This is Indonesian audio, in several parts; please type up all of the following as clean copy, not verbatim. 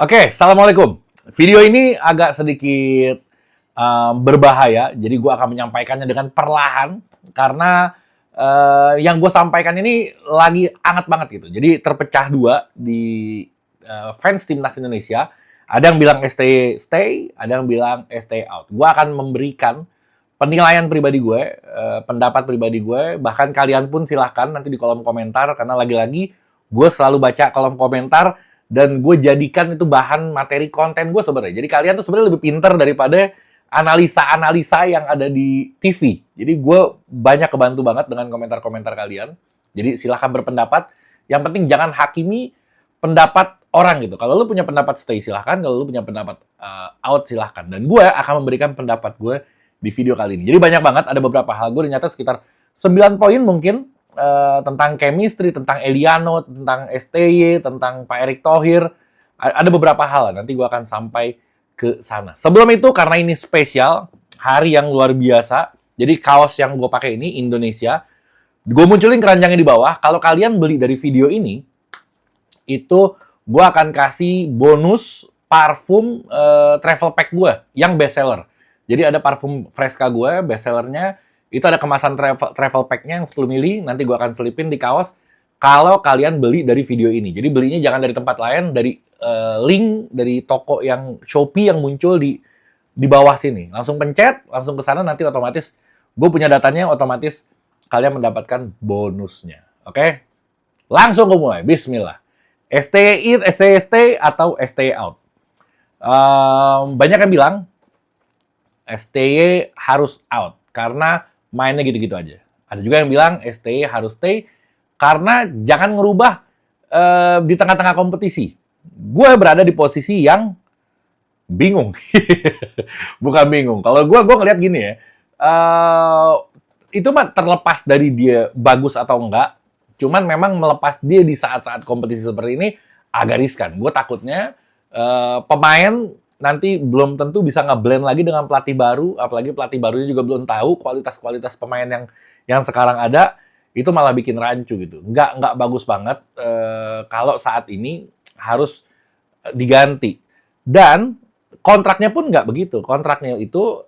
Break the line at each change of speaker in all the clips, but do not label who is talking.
Oke, Assalamualaikum. Video ini agak sedikit berbahaya, jadi gue akan menyampaikannya dengan perlahan, karena yang gue sampaikan ini lagi hangat banget gitu. Jadi terpecah dua di fans timnas Indonesia. Ada yang bilang stay stay, ada yang bilang stay out. Gue akan memberikan penilaian pribadi gue, pendapat pribadi gue, bahkan kalian pun silahkan nanti di kolom komentar, karena lagi-lagi gue selalu baca kolom komentar, dan gue jadikan itu bahan materi konten gue sebenarnya. Jadi kalian tuh sebenarnya lebih pintar daripada analisa-analisa yang ada di TV. Jadi gue banyak kebantu banget dengan komentar-komentar kalian. Jadi silahkan berpendapat. Yang penting jangan hakimi pendapat orang gitu. Kalau lu punya pendapat stay silahkan, kalau lu punya pendapat out silahkan. Dan gue akan memberikan pendapat gue di video kali ini. Jadi banyak banget, ada beberapa hal. Gue ternyata sekitar 9 poin mungkin tentang chemistry, tentang Eliano, tentang STY, tentang Pak Erick Thohir. Ada beberapa hal, nanti gue akan sampai ke sana. Sebelum itu, karena ini spesial, hari yang luar biasa, jadi kaos yang gue pakai ini, Indonesia, gue munculin keranjangnya di bawah. Kalau kalian beli dari video ini, itu gue akan kasih bonus parfum travel pack gue, yang best seller. Jadi ada parfum Fresca gue, best sellernya, itu ada kemasan travel pack-nya yang 10 mili, nanti gue akan selipin di kaos kalau kalian beli dari video ini. Jadi belinya jangan dari tempat lain, dari link dari toko yang Shopee yang muncul di bawah sini. Langsung pencet, langsung ke sana, nanti otomatis gue punya datanya, otomatis kalian mendapatkan bonusnya. Oke? Langsung gue mulai, bismillah. Stay in, stay atau stay out. Banyak yang bilang STY harus out karena mainnya gitu-gitu aja. Ada juga yang bilang STY harus stay karena jangan ngerubah di tengah-tengah kompetisi. Gue berada di posisi yang bingung. Bukan bingung. Kalau gue ngeliat gini ya, itu mah terlepas dari dia bagus atau enggak, cuman memang melepas dia di saat-saat kompetisi seperti ini agak riskan. Gue takutnya pemain nanti belum tentu bisa nge-blend lagi dengan pelatih baru, apalagi pelatih barunya juga belum tahu kualitas pemain yang sekarang ada, itu malah bikin rancu gitu. Nggak bagus banget kalau saat ini harus diganti. Dan kontraknya pun nggak begitu. Kontraknya itu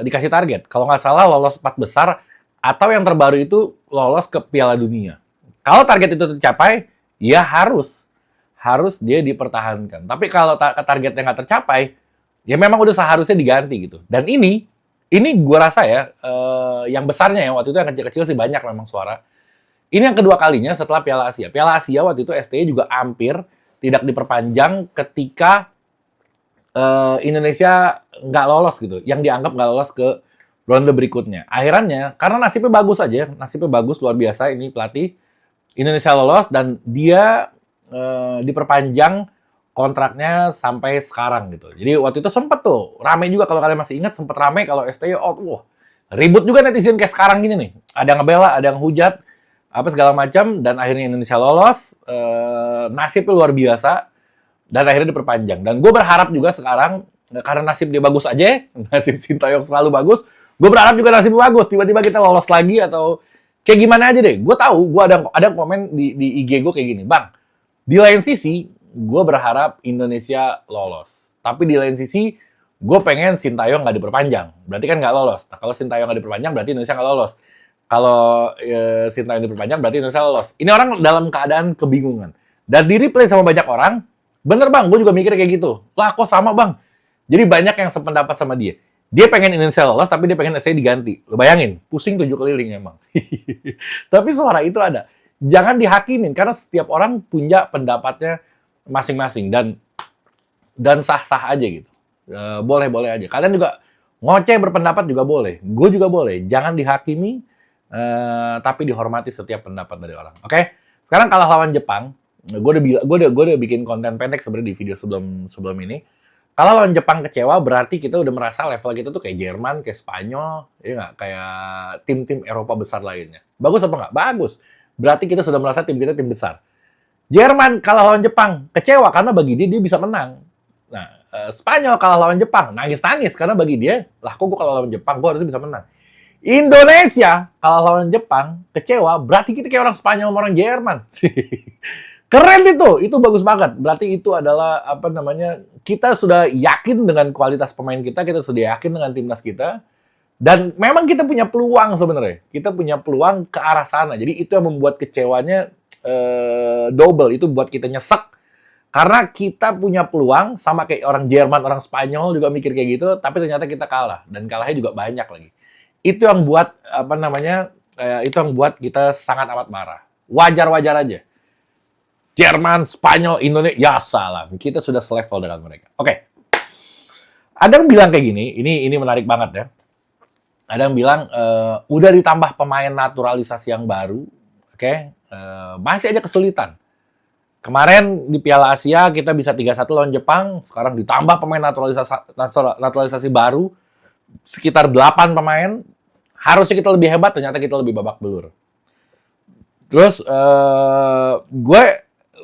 dikasih target. Kalau nggak salah lolos 4 besar, atau yang terbaru itu lolos ke Piala Dunia. Kalau target itu tercapai, ya harus dia dipertahankan. Tapi kalau targetnya nggak tercapai, ya memang udah seharusnya diganti gitu. Dan ini gue rasa ya, yang besarnya ya, waktu itu yang kecil-kecil sih banyak memang suara. Ini yang kedua kalinya setelah Piala Asia. Piala Asia waktu itu STY juga hampir tidak diperpanjang ketika Indonesia nggak lolos gitu. Yang dianggap nggak lolos ke ronde berikutnya. Akhirnya, karena nasibnya bagus aja, nasibnya bagus, luar biasa ini pelatih. Indonesia lolos dan dia diperpanjang kontraknya sampai sekarang gitu. Jadi waktu itu sempet tuh, rame juga kalau kalian masih ingat, sempet rame kalau STY out. Wah, ribut juga netizen kayak sekarang gini nih. Ada yang ngebela, ada yang hujat, apa segala macam, dan akhirnya Indonesia lolos, nasibnya luar biasa, dan akhirnya diperpanjang. Dan gue berharap juga sekarang, karena nasib dia bagus aja, nasib Sintayong selalu bagus, gue berharap juga nasibnya bagus, tiba-tiba kita lolos lagi, atau kayak gimana aja deh. Gue tahu, gue ada komen di IG gue kayak gini, Bang, di lain sisi, gue berharap Indonesia lolos. Tapi di lain sisi, gue pengen Sintayong nggak diperpanjang. Berarti kan nggak lolos. Nah, kalau Sintayong nggak diperpanjang, berarti Indonesia nggak lolos. Kalau Sintayong diperpanjang, berarti Indonesia lolos. Ini orang dalam keadaan kebingungan. Dan di replay sama banyak orang, bener bang, gue juga mikir kayak gitu. Lah kok sama bang? Jadi banyak yang sependapat sama dia. Dia pengen Indonesia lolos, tapi dia pengen STY diganti. Lo bayangin, pusing 7 keliling emang. Tapi suara itu ada. Jangan dihakimin, karena setiap orang punya pendapatnya masing-masing. Dan sah-sah aja gitu. Boleh-boleh aja. Kalian juga ngoceh berpendapat juga boleh. Gue juga boleh. Jangan dihakimi, tapi dihormati setiap pendapat dari orang. Oke? Sekarang kalah lawan Jepang. Gue udah bikin konten pendek sebenarnya di video sebelum ini. Kalau lawan Jepang kecewa, berarti kita udah merasa level kita tuh kayak Jerman, kayak Spanyol, ya nggak? Kayak tim-tim Eropa besar lainnya. Bagus apa nggak? Bagus. Berarti kita sudah merasa tim kita tim besar. Jerman kalah lawan Jepang, kecewa karena bagi dia bisa menang. Nah, Spanyol kalah lawan Jepang, nangis-nangis karena bagi dia, lah kok gue kalah lawan Jepang, gue harusnya bisa menang. Indonesia kalah lawan Jepang, kecewa, berarti kita kayak orang Spanyol sama orang Jerman. Keren itu bagus banget. Berarti itu adalah apa namanya? Kita sudah yakin dengan kualitas pemain kita sudah yakin dengan timnas kita. Dan memang kita punya peluang sebenarnya. Kita punya peluang ke arah sana. Jadi itu yang membuat kecewanya double. Itu buat kita nyesek. Karena kita punya peluang sama kayak orang Jerman, orang Spanyol juga mikir kayak gitu, tapi ternyata kita kalah dan kalahnya juga banyak lagi. Itu yang buat apa namanya? Itu yang buat kita sangat amat marah. Wajar-wajar aja. Jerman, Spanyol, Indonesia, ya salah. Kita sudah selevel dengan mereka. Oke. Ada yang bilang kayak gini, ini menarik banget ya. Ada yang bilang, udah ditambah pemain naturalisasi yang baru, oke, masih aja kesulitan. Kemarin di Piala Asia kita bisa 3-1 lawan Jepang, sekarang ditambah pemain naturalisasi baru, sekitar 8 pemain, harusnya kita lebih hebat, ternyata kita lebih babak belur. Terus, gue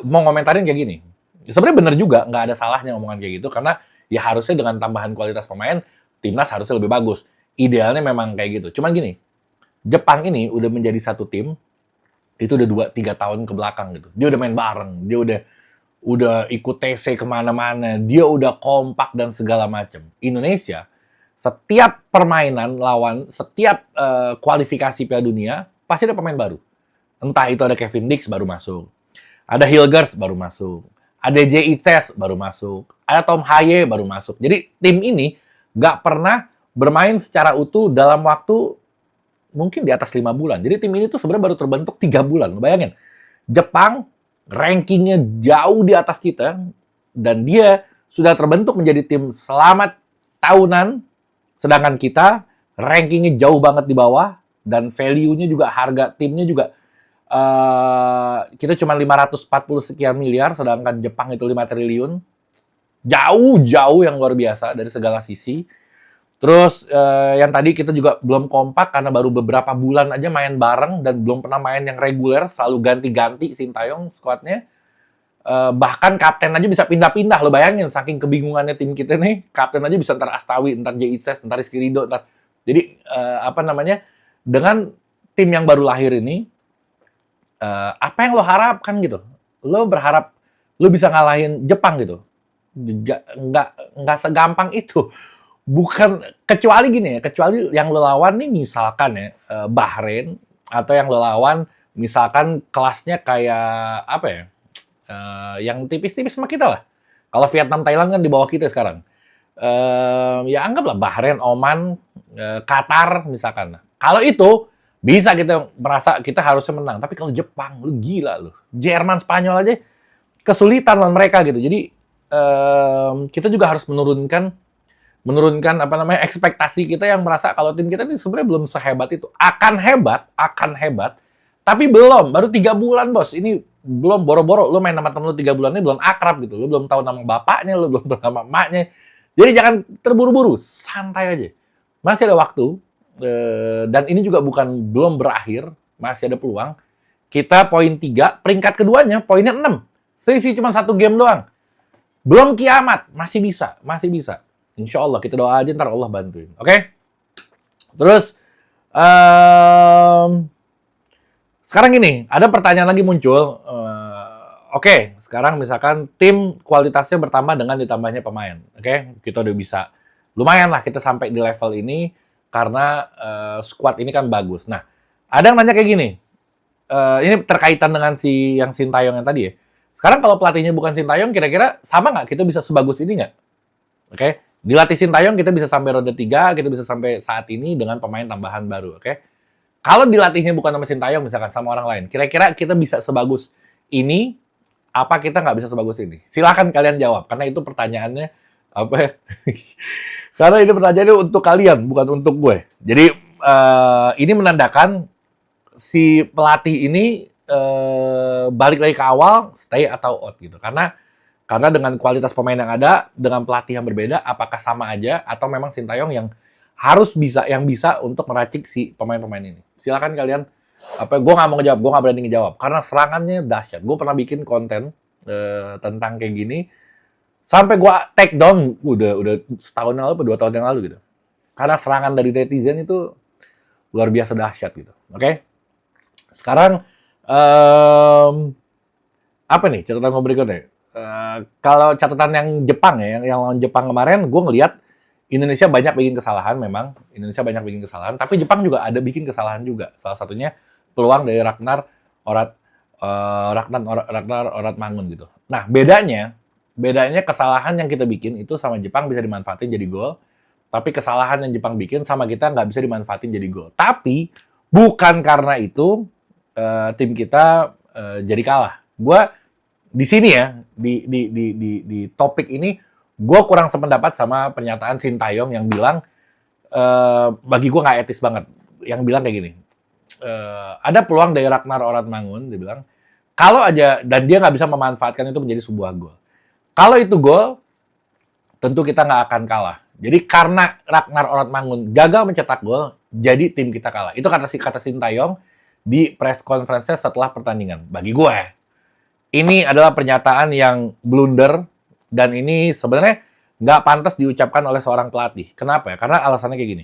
mau ngomentarin kayak gini, sebenarnya bener juga, nggak ada salahnya ngomongan kayak gitu, karena ya harusnya dengan tambahan kualitas pemain, timnas harusnya lebih bagus. Idealnya memang kayak gitu. Cuman gini, Jepang ini udah menjadi satu tim, itu udah 2-3 tahun ke belakang gitu. Dia udah main bareng, dia udah ikut TC kemana-mana, dia udah kompak dan segala macam. Indonesia, setiap permainan lawan, setiap kualifikasi Piala Dunia, pasti ada pemain baru. Entah itu ada Kevin Dix baru masuk, ada Hilgers baru masuk, ada J.I.Ces baru masuk, ada Tom Haye baru masuk. Jadi tim ini nggak pernah bermain secara utuh dalam waktu mungkin di atas 5 bulan. Jadi tim ini tuh sebenarnya baru terbentuk 3 bulan. Bayangin, Jepang rankingnya jauh di atas kita, dan dia sudah terbentuk menjadi tim selamat tahunan, sedangkan kita rankingnya jauh banget di bawah, dan value-nya juga, harga timnya juga, kita cuma 540 sekian miliar, sedangkan Jepang itu 5 triliun. Jauh-jauh yang luar biasa dari segala sisi. Terus yang tadi kita juga belum kompak karena baru beberapa bulan aja main bareng dan belum pernah main yang reguler, selalu ganti-ganti Sintayong squadnya. Bahkan kapten aja bisa pindah-pindah, lo bayangin saking kebingungannya tim kita nih, kapten aja bisa ntar Astawi, ntar J.I.Ces, ntar Rizky Ridho, ntar. Jadi apa namanya, dengan tim yang baru lahir ini, apa yang lo harapkan gitu? Lo berharap lo bisa ngalahin Jepang gitu? Nggak segampang itu. Bukan, kecuali gini ya, kecuali yang lo lawan nih misalkan ya, Bahrain, atau yang lo lawan misalkan kelasnya kayak apa ya, yang tipis-tipis sama kita lah. Kalau Vietnam, Thailand kan di bawah kita sekarang. Ya anggaplah Bahrain, Oman, Qatar misalkan. Kalau itu bisa kita merasa kita harusnya menang. Tapi kalau Jepang, lu gila lu. Jerman, Spanyol aja kesulitan lawan mereka gitu. Jadi kita juga harus menurunkan apa namanya, ekspektasi kita yang merasa kalau tim kita ini sebenarnya belum sehebat itu. Akan hebat, tapi belum. Baru 3 bulan, Bos. Ini belum, boro-boro lu main sama temen lu 3 bulan ini belum akrab gitu. Lu belum tahu nama bapaknya, lu belum tahu nama emaknya. Jadi jangan terburu-buru, santai aja. Masih ada waktu, dan ini juga belum berakhir, masih ada peluang. Kita poin 3, peringkat keduanya poinnya 6. Selisih cuma 1 game doang. Belum kiamat, masih bisa. Insya Allah, kita doa aja, ntar Allah bantuin. Oke? Terus, sekarang gini, ada pertanyaan lagi muncul. Oke, sekarang misalkan tim kualitasnya bertambah dengan ditambahnya pemain. Oke? Kita udah bisa, lumayan lah kita sampai di level ini, karena squad ini kan bagus. Nah, ada yang nanya kayak gini. Ini terkaitan dengan yang Sintayong yang tadi ya. Sekarang kalau pelatihnya bukan Sintayong, kira-kira sama nggak? Kita bisa sebagus ini nggak? Oke? Dilatih Sintayong, kita bisa sampai ronde 3, kita bisa sampai saat ini dengan pemain tambahan baru, oke? Kalau dilatihnya bukan sama Sintayong, misalkan sama orang lain, kira-kira kita bisa sebagus ini, apa kita nggak bisa sebagus ini? Silahkan kalian jawab, karena itu pertanyaannya, apa ya? Karena ini pertanyaannya untuk kalian, bukan untuk gue. Jadi, ini menandakan si pelatih ini balik lagi ke awal, stay atau out gitu. Karena dengan kualitas pemain yang ada, dengan pelatih yang berbeda, apakah sama aja atau memang Sintayong yang bisa untuk meracik si pemain-pemain ini. Silakan kalian, gue nggak mau ngejawab, gue nggak berani ngejawab karena serangannya dahsyat. Gue pernah bikin konten tentang kayak gini, sampai gue take down udah setahun yang lalu, 2 tahun yang lalu gitu. Karena serangan dari netizen itu luar biasa dahsyat gitu. Oke? Sekarang Apa nih catatan gue berikutnya? Kalau catatan yang Jepang ya, yang lawan Jepang kemarin, gue ngelihat Indonesia banyak bikin kesalahan memang. Indonesia banyak bikin kesalahan, tapi Jepang juga ada bikin kesalahan juga. Salah satunya peluang dari Ragnar Oratmangun gitu. Nah, bedanya kesalahan yang kita bikin itu sama Jepang bisa dimanfaatin jadi gol, tapi kesalahan yang Jepang bikin sama kita nggak bisa dimanfaatin jadi gol. Tapi bukan karena itu tim kita jadi kalah. Gue di sini ya, di topik ini, gue kurang sependapat sama pernyataan Sintayong yang bilang, bagi gue nggak etis banget. Yang bilang kayak gini, ada peluang dari Ragnar Oratmangun, dia bilang, kalau aja, dan dia nggak bisa memanfaatkan itu menjadi sebuah gol. Kalau itu gol, tentu kita nggak akan kalah. Jadi karena Ragnar Oratmangun gagal mencetak gol, jadi tim kita kalah. Itu kata Sintayong di press conference setelah pertandingan. Bagi gue, ini adalah pernyataan yang blunder, dan ini sebenarnya nggak pantas diucapkan oleh seorang pelatih. Kenapa ya? Karena alasannya kayak gini.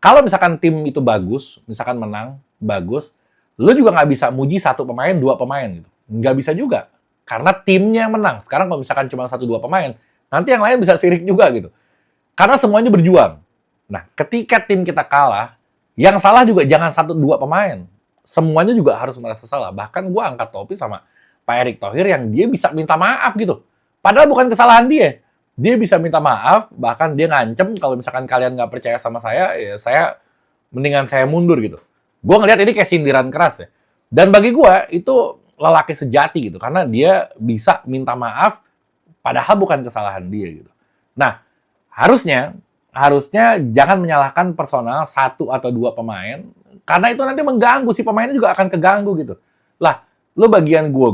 Kalau misalkan tim itu bagus, misalkan menang, bagus, lu juga nggak bisa muji satu pemain, dua pemain gitu. Nggak bisa juga. Karena timnya menang. Sekarang kalau misalkan cuma satu, dua pemain, nanti yang lain bisa sirik juga gitu. Karena semuanya berjuang. Nah, ketika tim kita kalah, yang salah juga jangan satu, dua pemain. Semuanya juga harus merasa salah. Bahkan gue angkat topi sama Pak Erick Thohir yang dia bisa minta maaf gitu. Padahal bukan kesalahan dia. Dia bisa minta maaf, bahkan dia ngancem kalau misalkan kalian nggak percaya sama saya, ya saya mendingan saya mundur gitu. Gue ngelihat ini kayak sindiran keras ya. Dan bagi gue itu lelaki sejati gitu, karena dia bisa minta maaf padahal bukan kesalahan dia gitu. Nah, harusnya jangan menyalahkan personal satu atau dua pemain, karena itu nanti mengganggu, si pemainnya juga akan keganggu gitu. Lah, lo bagian gue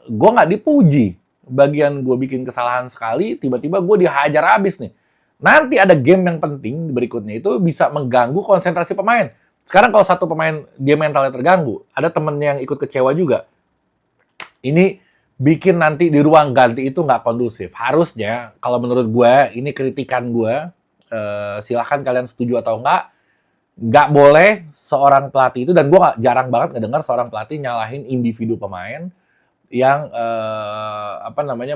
nggak dipuji. Bagian gue bikin kesalahan sekali, tiba-tiba gue dihajar habis nih. Nanti ada game yang penting berikutnya itu bisa mengganggu konsentrasi pemain. Sekarang kalau satu pemain dia mentalnya terganggu, ada temen yang ikut kecewa juga. Ini bikin nanti di ruang ganti itu nggak kondusif. Harusnya, kalau menurut gue, ini kritikan gue, silahkan kalian setuju atau nggak boleh seorang pelatih itu, dan gue jarang banget ngedengar seorang pelatih nyalahin individu pemain, yang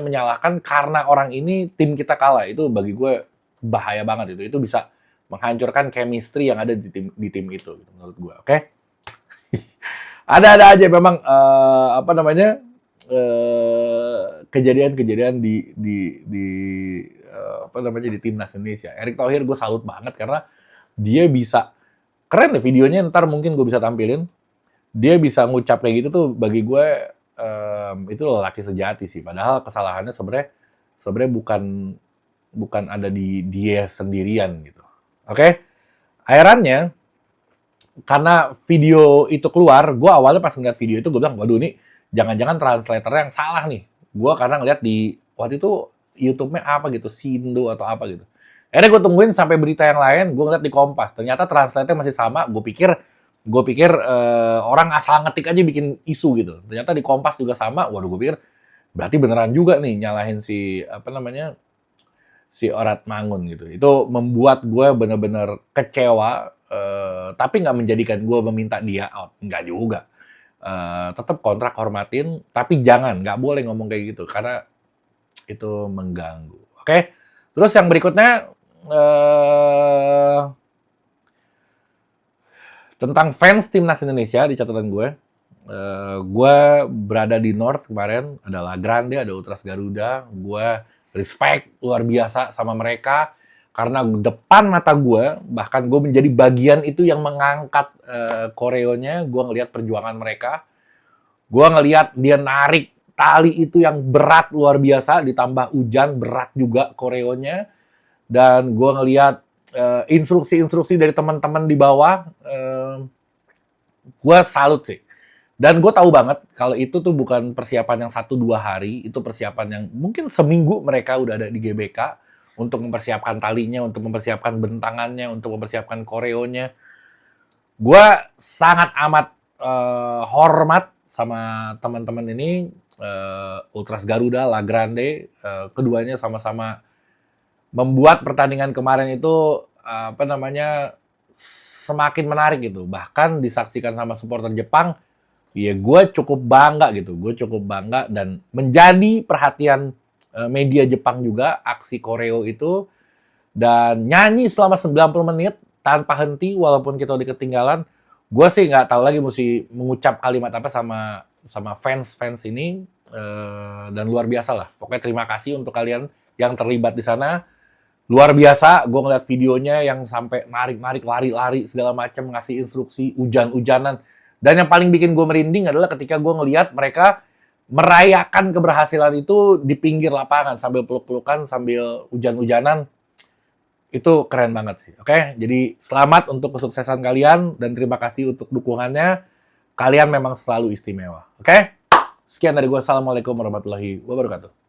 menyalahkan karena orang ini tim kita kalah. Itu bagi gue bahaya banget itu bisa menghancurkan chemistry yang ada di tim itu gitu, menurut gue. Oke? Ada memang kejadian-kejadian di timnas Indonesia. Erick Thohir gue salut banget karena dia bisa, keren deh videonya, ntar mungkin gue bisa tampilin. Dia bisa ngucap kayak gitu tuh, bagi gue itu lelaki sejati sih. Padahal kesalahannya sebenarnya bukan ada di dia sendirian gitu. Oke? Akhirannya, karena video itu keluar, gue awalnya pas ngeliat video itu gue bilang, waduh ini jangan-jangan translatornya yang salah nih. Gue karena ngeliat di waktu itu YouTube-nya apa gitu, Sindo atau apa gitu. Akhirnya gue tungguin sampai berita yang lain, gue ngeliat di Kompas. Ternyata translate-nya masih sama. Gue pikir orang asal ngetik aja bikin isu gitu. Ternyata di Kompas juga sama. Waduh, gue pikir berarti beneran juga nih nyalahin si Oratmangun gitu. Itu membuat gue bener-bener kecewa, tapi nggak menjadikan gue meminta dia out. Nggak juga. Tetap kontrak hormatin, tapi nggak boleh ngomong kayak gitu, karena itu mengganggu. Oke? Terus yang berikutnya, tentang fans timnas Indonesia di catatan gue. Gue berada di North kemarin, ada Lagrande, ada Ultras Garuda. Gue respect luar biasa sama mereka, karena depan mata gue, bahkan gue menjadi bagian itu yang mengangkat koreonya. Gue ngelihat perjuangan mereka. Gue ngelihat dia narik tali itu yang berat luar biasa, ditambah hujan, berat juga koreonya. Dan gue ngelihat instruksi-instruksi dari teman-teman di bawah, gue salut sih. Dan gue tahu banget kalau itu tuh bukan persiapan yang 1-2 hari, itu persiapan yang mungkin seminggu mereka udah ada di GBK untuk mempersiapkan talinya, untuk mempersiapkan bentangannya, untuk mempersiapkan koreonya. Gue sangat amat hormat sama teman-teman ini, Ultras Garuda, Lagrande, keduanya sama-sama membuat pertandingan kemarin itu semakin menarik gitu. Bahkan disaksikan sama supporter Jepang, ya gue cukup bangga gitu. Gue cukup bangga dan menjadi perhatian media Jepang juga aksi koreo itu, dan nyanyi selama 90 menit tanpa henti walaupun kita udah ketinggalan. Gue sih nggak tahu lagi mesti mengucap kalimat apa sama fans ini, dan luar biasa lah. Pokoknya terima kasih untuk kalian yang terlibat di sana. Luar biasa, gue ngeliat videonya yang sampai narik-narik, lari-lari, segala macam, ngasih instruksi, hujan-hujanan. Dan yang paling bikin gue merinding adalah ketika gue ngeliat mereka merayakan keberhasilan itu di pinggir lapangan, sambil peluk-pelukan, sambil hujan-hujanan. Itu keren banget sih, oke? Jadi selamat untuk kesuksesan kalian, dan terima kasih untuk dukungannya. Kalian memang selalu istimewa, oke? Sekian dari gue, assalamualaikum warahmatullahi wabarakatuh.